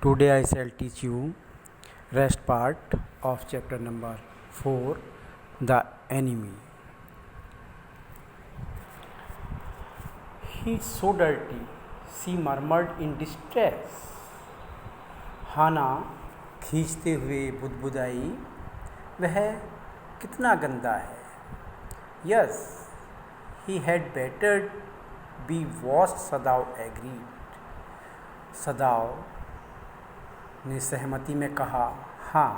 Today I shall teach you rest part of chapter number 4, The Enemy. He is so dirty, she murmured in distress. हाना खींचते हुए बुदबुदाई, वह कितना गंदा है. Yes, he had better be washed, सदाव agreed. सदाव ने सहमति में कहा, हाँ,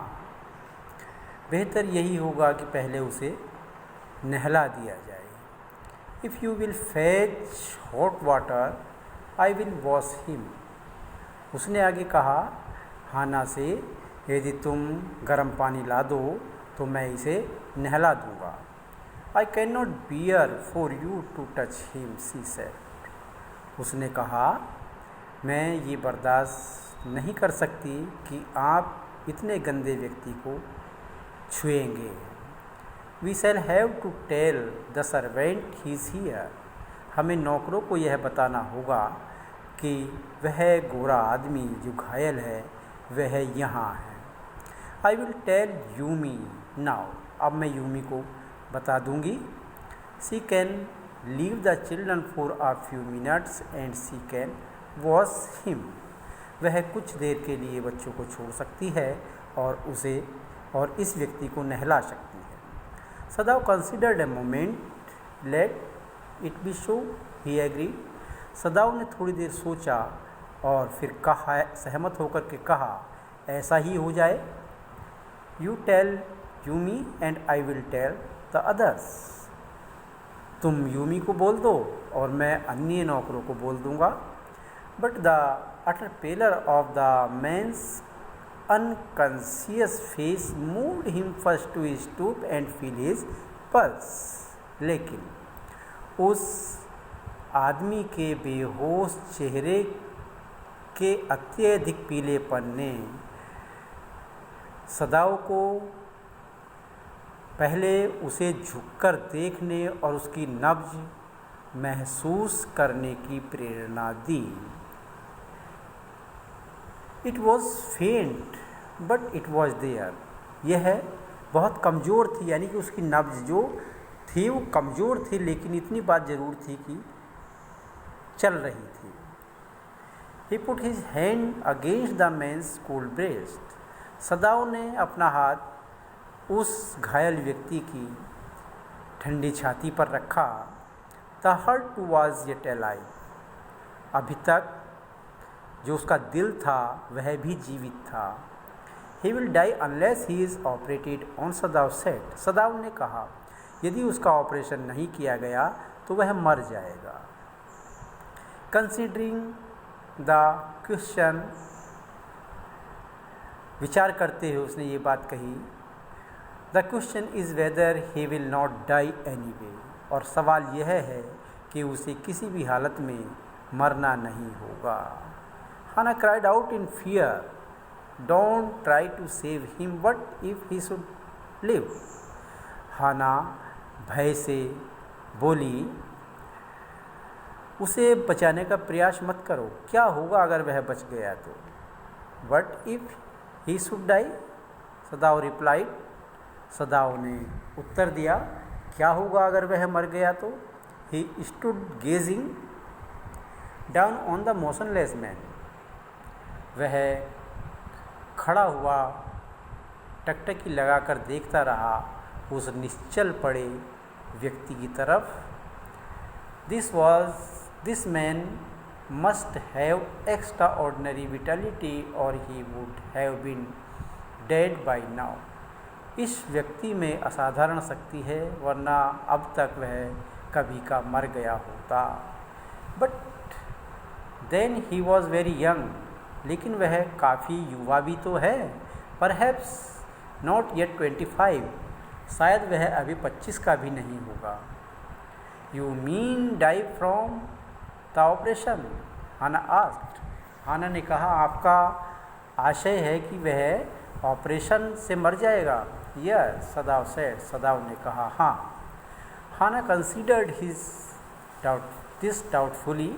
बेहतर यही होगा कि पहले उसे नहला दिया जाए. If you will fetch hot water, I will wash him. उसने आगे कहा हाना से, यदि तुम गर्म पानी ला दो तो मैं इसे नहला दूंगा. I cannot bear for you to touch him, she said. उसने कहा, मैं ये बर्दाश्त नहीं कर सकती कि आप इतने गंदे व्यक्ति को छुएंगे. We shall have to tell the servant he is here. हमें नौकरों को यह बताना होगा कि वह गोरा आदमी जो घायल है वह यहाँ है. I will tell Yumi now. अब मैं यूमी को बता दूंगी. She can leave the children for a few minutes and she can wash him. वह कुछ देर के लिए बच्चों को छोड़ सकती है और इस व्यक्ति को नहला सकती है. Sadao considered a moment. Let it be so, he agree. Sadao ने थोड़ी देर सोचा और फिर कहा, सहमत होकर के कहा, ऐसा ही हो जाए. You tell Yumi and I will tell the others. तुम यूमी को बोल दो और मैं अन्य नौकरों को बोल दूंगा. But the utter pallor of the man's unconscious face moved him first to stoop and feel his pulse. लेकिन उस आदमी के बेहोश चेहरे के अत्यधिक पीलेपन ने सदाव को पहले उसे झुककर देखने और उसकी नब्ज महसूस करने की प्रेरणा दी. इट वॉज फेंट बट इट वॉज देयर. यह बहुत कमज़ोर थी, यानी कि उसकी नब्ज जो थी वो कमज़ोर थी, लेकिन इतनी बात ज़रूर थी कि चल रही थी. He put his hand against the man's cold breast. Sadao ने अपना हाथ उस घायल व्यक्ति की ठंडी छाती पर रखा. The heart was yet alive. अभी तक जो उसका दिल था वह भी जीवित था. He will die unless he is operated on, Sadao said. Sadao ने कहा, यदि उसका ऑपरेशन नहीं किया गया तो वह मर जाएगा. कंसिडरिंग द क्वेश्चन, विचार करते हुए उसने ये बात कही. The question is whether he will not die anyway. और सवाल यह है कि उसे किसी भी हालत में मरना नहीं होगा. Hannah cried out in fear, "Don't try to save him. What if he should live?" हाना भय से बोली, उसे बचाने का प्रयास मत करो. क्या होगा अगर वह बच गया तो? What if he should die? सदाव replied. सदाव ने उत्तर दिया, क्या होगा अगर वह मर गया तो? He stood gazing down on the motionless man. वह खड़ा हुआ टकटकी लगाकर देखता रहा उस निश्चल पड़े व्यक्ति की तरफ. This man must have extraordinary vitality और he would have been dead by now. इस व्यक्ति में असाधारण शक्ति है, वरना अब तक वह कभी का मर गया होता. But then he was very young. लेकिन वह काफ़ी युवा भी तो है. Perhaps not yet 25. शायद वह अभी 25 का भी नहीं होगा. You mean die from the operation, Hana asked. Hana ने कहा, आपका आशय है कि वह ऑपरेशन से मर जाएगा? Yes, सदाव said. सदाव ने कहा, हाँ. Hana considered this doubtfully,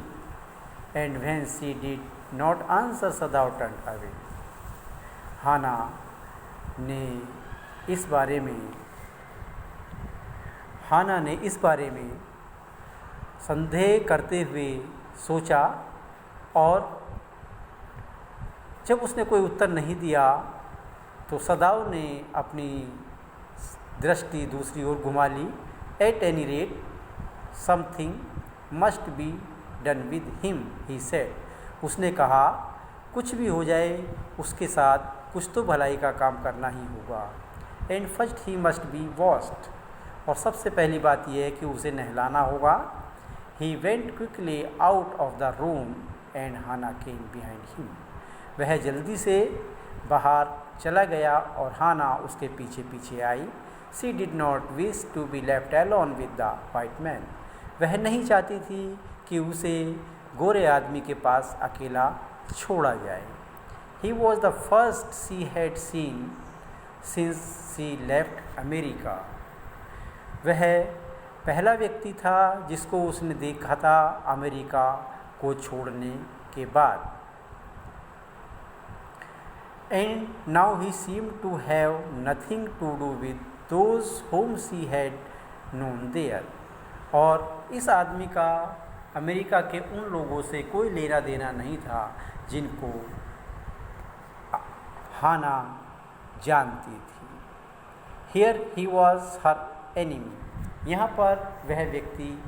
and when she did not answer, Sadao turned away. Hana ने इस बारे में संदेह करते हुए सोचा, और जब उसने कोई उत्तर नहीं दिया तो सदाव ने अपनी दृष्टि दूसरी ओर घुमा ली। At any rate something must be done with him, he said. उसने कहा, कुछ भी हो जाए उसके साथ कुछ तो भलाई का काम करना ही होगा। And first he must be washed, और सबसे पहली बात यह है कि उसे नहलाना होगा। He went quickly out of the room and Hana came behind him. वह जल्दी से बाहर चला गया और हाना उसके पीछे पीछे आई। She did not wish to be left alone with the white man. वह नहीं चाहती थी कि उसे गोरे आदमी के पास अकेला छोड़ा जाए। He was the first she had seen since she left America. वह पहला व्यक्ति था जिसको उसने देखा था अमेरिका को छोड़ने के बाद। And now he seem to have nothing to do with those whom she had known there. और इस आदमी का अमेरिका के उन लोगों से कोई लेना देना नहीं था जिनको हाना जानती थी। Here he was her enemy. यहाँ पर वह व्यक्ति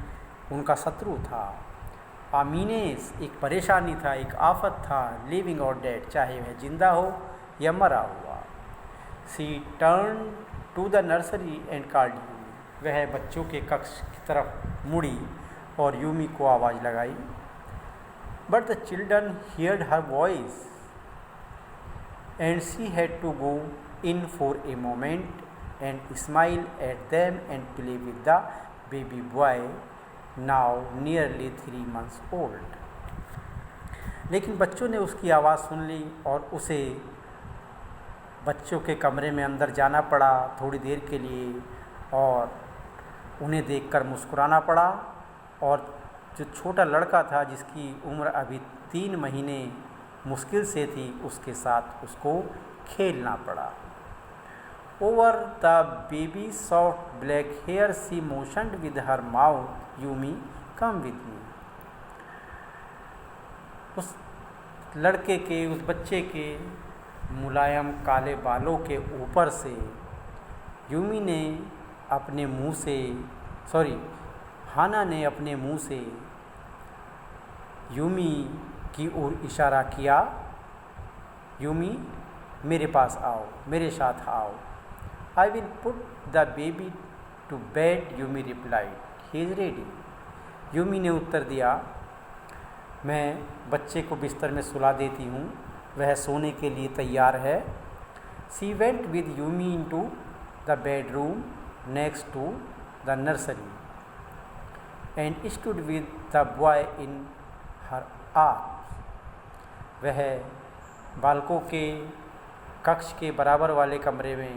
उनका शत्रु था। आमीनेस एक परेशानी था, एक आफत था। लिविंग और डेड, चाहे वह जिंदा हो या मरा हुआ। She turn to the nursery and called Yumi. वह बच्चों के कक्ष की तरफ मुड़ी और यूमी को आवाज़ लगाई। But the children heard her voice and she had to go in for a moment and smile at them and play with the baby boy, now nearly 3 months old. लेकिन बच्चों ने उसकी आवाज़ सुन ली और उसे बच्चों के कमरे में अंदर जाना पड़ा थोड़ी देर के लिए, और उन्हें देखकर मुस्कुराना पड़ा। और जो छोटा लड़का था जिसकी उम्र अभी 3 महीने मुश्किल से थी, उसके साथ उसको खेलना पड़ा। Over the baby's soft black hair she motioned with her mouth, Yumi, come with me. उस लड़के के, उस बच्चे के मुलायम काले बालों के ऊपर से यूमी ने अपने मुंह से हाना ने अपने मुंह से यूमी की ओर इशारा किया। यूमी, मेरे पास आओ, मेरे साथ आओ। I will put the baby to bed, Yumi replied. He is ready. Yumi ने उत्तर दिया, मैं बच्चे को बिस्तर में सुला देती हूँ, वह सोने के लिए तैयार है। She went with Yumi into the bedroom next to the nursery and stood with the boy in her arms. वह बालकों के कक्ष के बराबर वाले कमरे में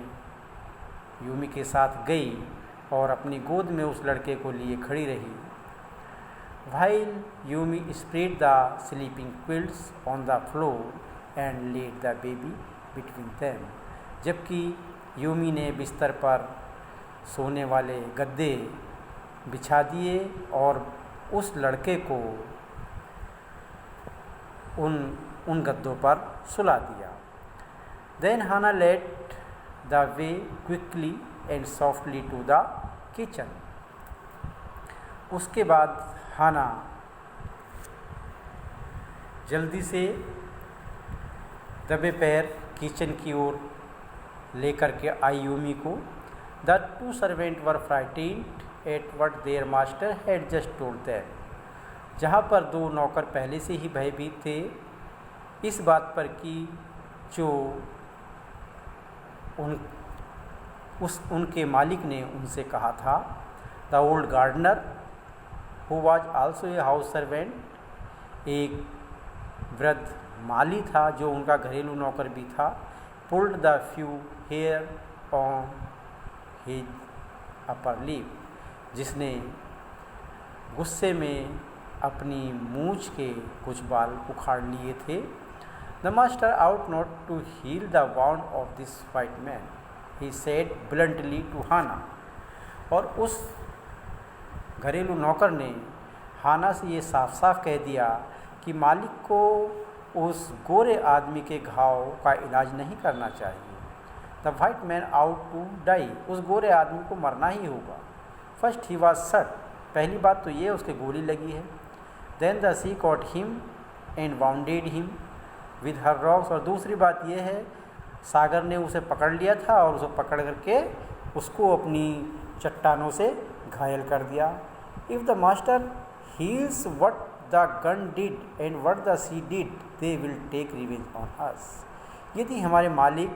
यूमी के साथ गई और अपनी गोद में उस लड़के को लिए खड़ी रही। While Yumi spread the sleeping quilts on the floor and laid the baby between them. जबकि यूमी ने बिस्तर पर सोने वाले गद्दे बिछा दिए और उस लड़के को उन गद्दों पर सुला दिया। Then Hana led the way quickly and softly to the kitchen. उसके बाद हाना जल्दी से दबे पैर किचन की ओर लेकर के आई यूमी को। The two servants were frightened at what their master had just told them. जहाँ पर 2 नौकर पहले से ही भयभीत थे इस बात पर कि जो उनके मालिक ने उनसे कहा था। The old gardener who was also a house servant, एक वृद्ध माली था जो उनका घरेलू नौकर भी था। Pulled the few hair on his upper lip, जिसने गुस्से में अपनी मूछ के कुछ बाल उखाड़ लिए थे। The master ought not to heal the wound of this white man, he said bluntly to Hana. और उस घरेलू नौकर ने हाना से ये साफ साफ कह दिया कि मालिक को उस गोरे आदमी के घाव का इलाज नहीं करना चाहिए। The white man ought to die, उस गोरे आदमी को मरना ही होगा। फर्स्ट ही वॉज सट, पहली बात तो ये उसके गोली लगी है। Then the sea caught him and wounded him with her rocks, और दूसरी बात यह है सागर ने उसे पकड़ लिया था और उसे पकड़ करके उसको अपनी चट्टानों से घायल कर दिया। If the master heals what the gun did and what the sea did, they will take revenge on us. यदि हमारे मालिक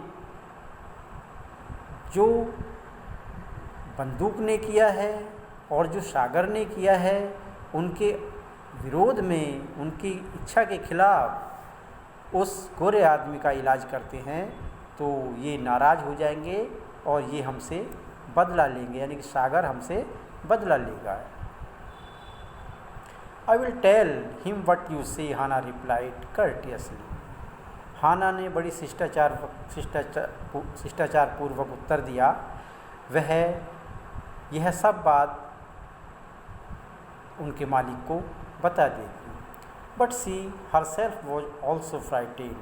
जो बंदूक ने किया है और जो सागर ने किया है उनके विरोध में, उनकी इच्छा के खिलाफ उस गोरे आदमी का इलाज करते हैं, तो ये नाराज़ हो जाएंगे और ये हमसे बदला लेंगे, यानी कि सागर हमसे बदला लेगा। I will tell him what you say, Hana replied कर्टियसली। हाना ने बड़ी शिष्टाचार पूर्वक उत्तर दिया, वह यह सब बात उनके मालिक को बता देगी। But she herself was also frightened,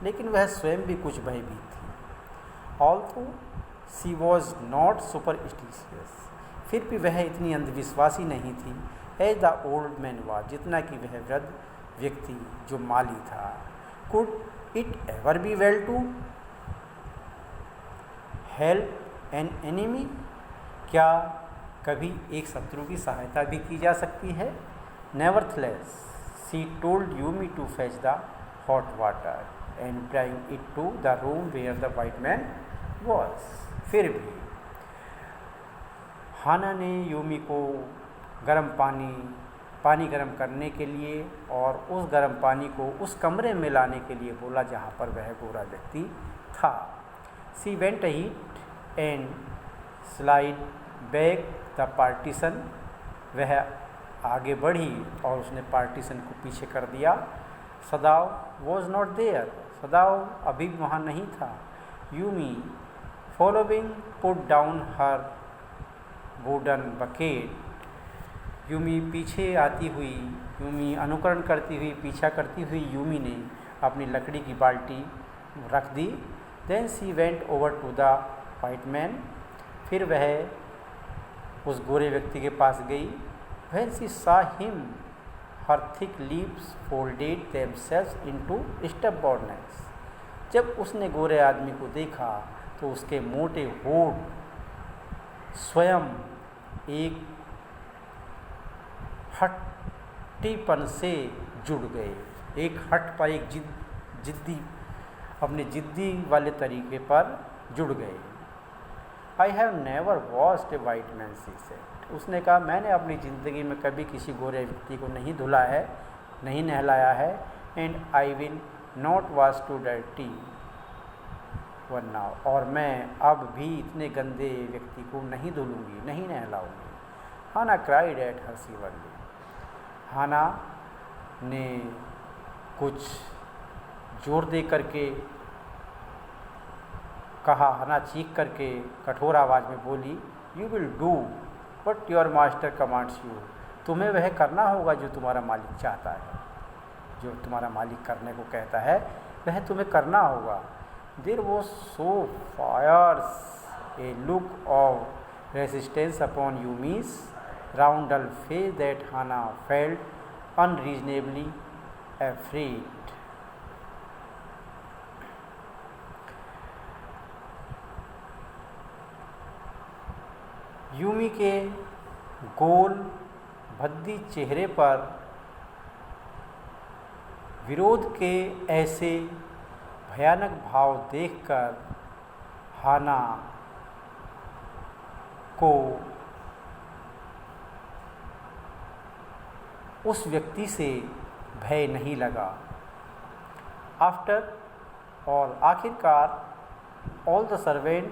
लेकिन वह स्वयं भी कुछ भयभीत थी। Also she was not superstitious, फिर भी वह इतनी अंधविश्वासी नहीं थी as the old man was, जितना कि वह वृद्ध व्यक्ति जो माली था। Could it ever be well to help an enemy, क्या कभी एक शत्रु की सहायता भी की जा सकती है? Nevertheless she told Yumi to fetch the hot water and bring it to the room where the white man was. फिर भी हाना ने यूमी को पानी गर्म करने के लिए और उस गर्म पानी को उस कमरे में लाने के लिए बोला जहाँ पर वह गोरा व्यक्ति था। She went heat and slide back the partition, वह आगे बढ़ी और उसने पार्टीशन को पीछे कर दिया। Sadao was not there, Sadao अभी वहाँ नहीं था। Yumi following put down her wooden bucket, Yumi पीछे आती हुई, यूमी अनुकरण करती हुई, पीछा करती हुई यूमी ने अपनी लकड़ी की बाल्टी रख दी। Then she went over to the white man, फिर वह उस गोरे व्यक्ति के पास गई। When she saw him her thick leaves folded themselves into stubbornness, जब उसने गोरे आदमी को देखा तो उसके मोटे होंठ स्वयं एक हट्टीपन से जुड़ गए, एक हट पर एक जिद्दी अपने जिद्दी वाले तरीके पर जुड़ गए। I have never washed A white man, she said, उसने कहा मैंने अपनी ज़िंदगी में कभी किसी गोरे व्यक्ति को नहीं धुला है, नहीं नहलाया है। And I will not wash too dirty one now, और मैं अब भी इतने गंदे व्यक्ति को नहीं धुलूँगी, नहीं नहलाऊँगी। हाना क्राइड एट हर सीवरली, हाना ने कुछ जोर दे करके कहा, हाना चीख करके कठोर आवाज़ में बोली, you will do what your master commands you, तुम्हें वह करना होगा जो तुम्हारा मालिक चाहता है, जो तुम्हारा मालिक करने को कहता है वह तुम्हें करना होगा। There was so fierce a look of resistance upon Yumi's round dull face that Hana felt unreasonably afraid. Yumi के गोल भद्दी चेहरे पर विरोध के ऐसे भयानक भाव देखकर हाना को उस व्यक्ति से भय नहीं लगा। आफ्टर और आखिरकार all the servant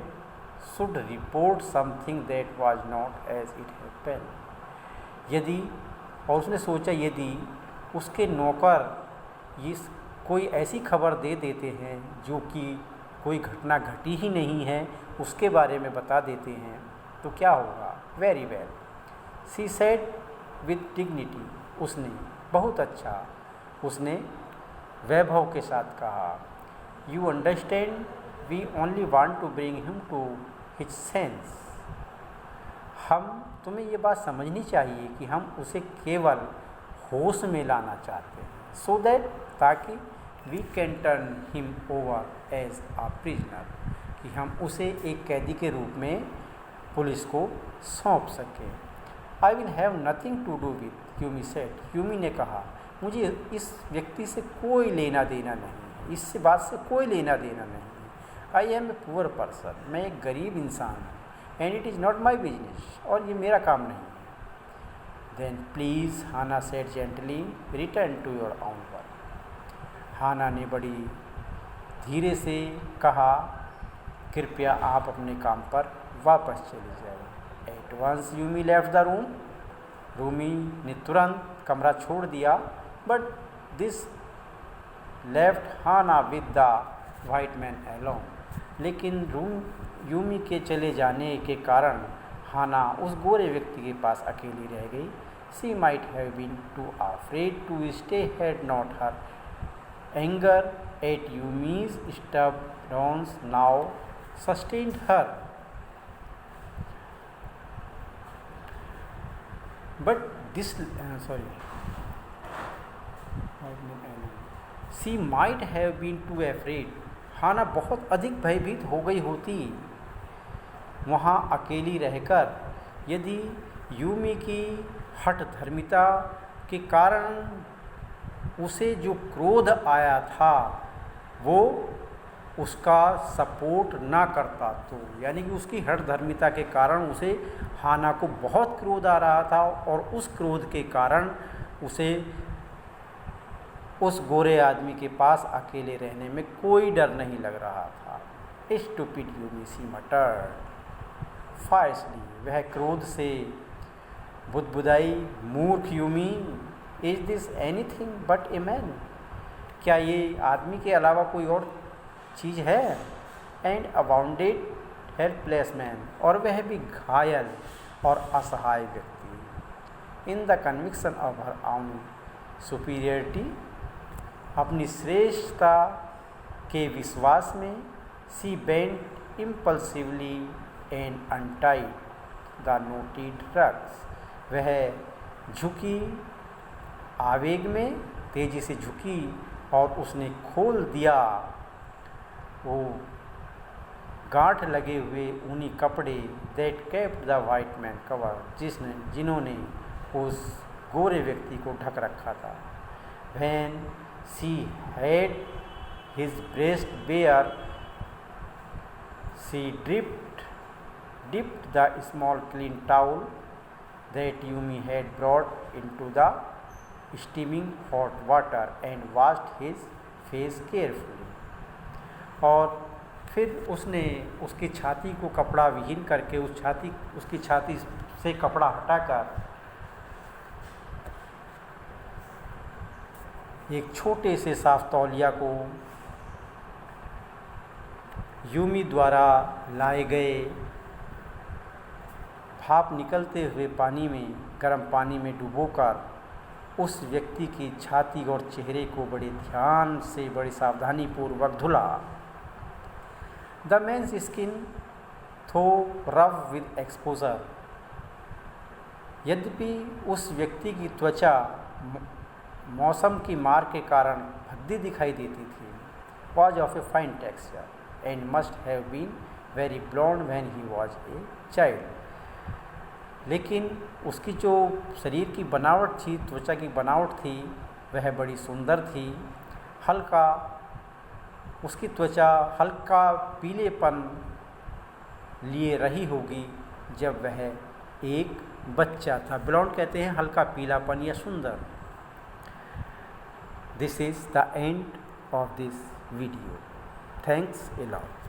should report something that was not as it happened, यदि और उसने सोचा यदि उसके नौकर इस कोई ऐसी खबर दे देते हैं जो कि कोई घटना घटी ही नहीं है, उसके बारे में बता देते हैं तो क्या होगा। Very well, she said with dignity, उसने बहुत अच्छा, उसने वैभव के साथ कहा, you understand we only want to bring him to his sense. तुम्हें ये बात समझनी चाहिए कि हम उसे केवल होश में लाना चाहते हैं, सो दैट, ताकि we can turn him over as a prisoner, कि हम उसे एक कैदी के रूप में पुलिस को सौंप सकें। I will have nothing to do with, Yumi said, Yumi ने कहा, मुझे इस व्यक्ति से कोई लेना देना नहीं, इससे बात से कोई लेना देना नहीं। I am a poor person, मैं एक गरीब इंसान हूँ, and it is not my business, और ये मेरा काम नहीं है। Then please, Hana said gently, return to your own work. Hana ने बड़ी धीरे से कहा, कृपया आप अपने काम पर वापस चले जाएं। At once Yumi left the room, Rumi ने तुरंत कमरा छोड़ दिया, but this left Hana with the white man alone, लेकिन यूमी के चले जाने के कारण हाना उस गोरे व्यक्ति के पास अकेली रह गई। She might have been too afraid to stay, had not her anger at Yumi's stubbornness now sustained her, but this she might have been too afraid, Hana बहुत अधिक भयभीत हो गई होती वहाँ अकेली रहकर, यदि यूमी की हठ धर्मिता के कारण उसे जो क्रोध आया था वो उसका सपोर्ट ना करता, तो यानी कि उसकी हठ धर्मिता के कारण उसे, हाना को बहुत क्रोध आ रहा था, और उस क्रोध के कारण उसे उस गोरे आदमी के पास अकेले रहने में कोई डर नहीं लग रहा था। स्टूपिड यूमी, सी मटर्ड फायसली, वह क्रोध से बुदबुदाई, मूर्ख Yumi, is this anything but a man, क्या ये आदमी के अलावा कोई और चीज़ है। एंड अबाउंडेड हेल्पलेस मैन, और वह भी घायल और असहाय व्यक्ति। In the conviction of her own superiority, अपनी श्रेष्ठता के विश्वास में, she bent impulsively and untied the knotted drugs, वह झुकी, आवेग में तेजी से झुकी और उसने खोल दिया वो गांठ लगे हुए ऊनी कपड़े, that kept the white man cover, जिन्होंने उस गोरे व्यक्ति को ढक रखा था। When she had his breast bare, she dipped the small clean towel that Yumi had brought into the steaming hot water and washed his face carefully, और फिर उसने उसकी छाती को कपड़ा विहीन करके उसकी छाती से कपड़ा हटाकर एक छोटे से साफ तौलिया को यूमी द्वारा लाए गए भाप निकलते हुए पानी में, गर्म पानी में डुबोकर उस व्यक्ति की छाती और चेहरे को बड़े ध्यान से, बड़ी सावधानी पूर्वक धुला। द मेन्स स्किन थो रफ विद एक्सपोजर, यद्यपि उस व्यक्ति की त्वचा मौसम की मार के कारण भद्दी दिखाई देती थी, was of a fine texture and must have been very blond when he was a child, लेकिन उसकी जो शरीर की बनावट थी, त्वचा की बनावट थी, वह बड़ी सुंदर थी। हल्का, उसकी त्वचा हल्का पीलेपन लिए रही होगी जब वह एक बच्चा था। ब्लॉन्ड कहते हैं हल्का पीलापन या सुंदर। This is the end of this video. Thanks a lot.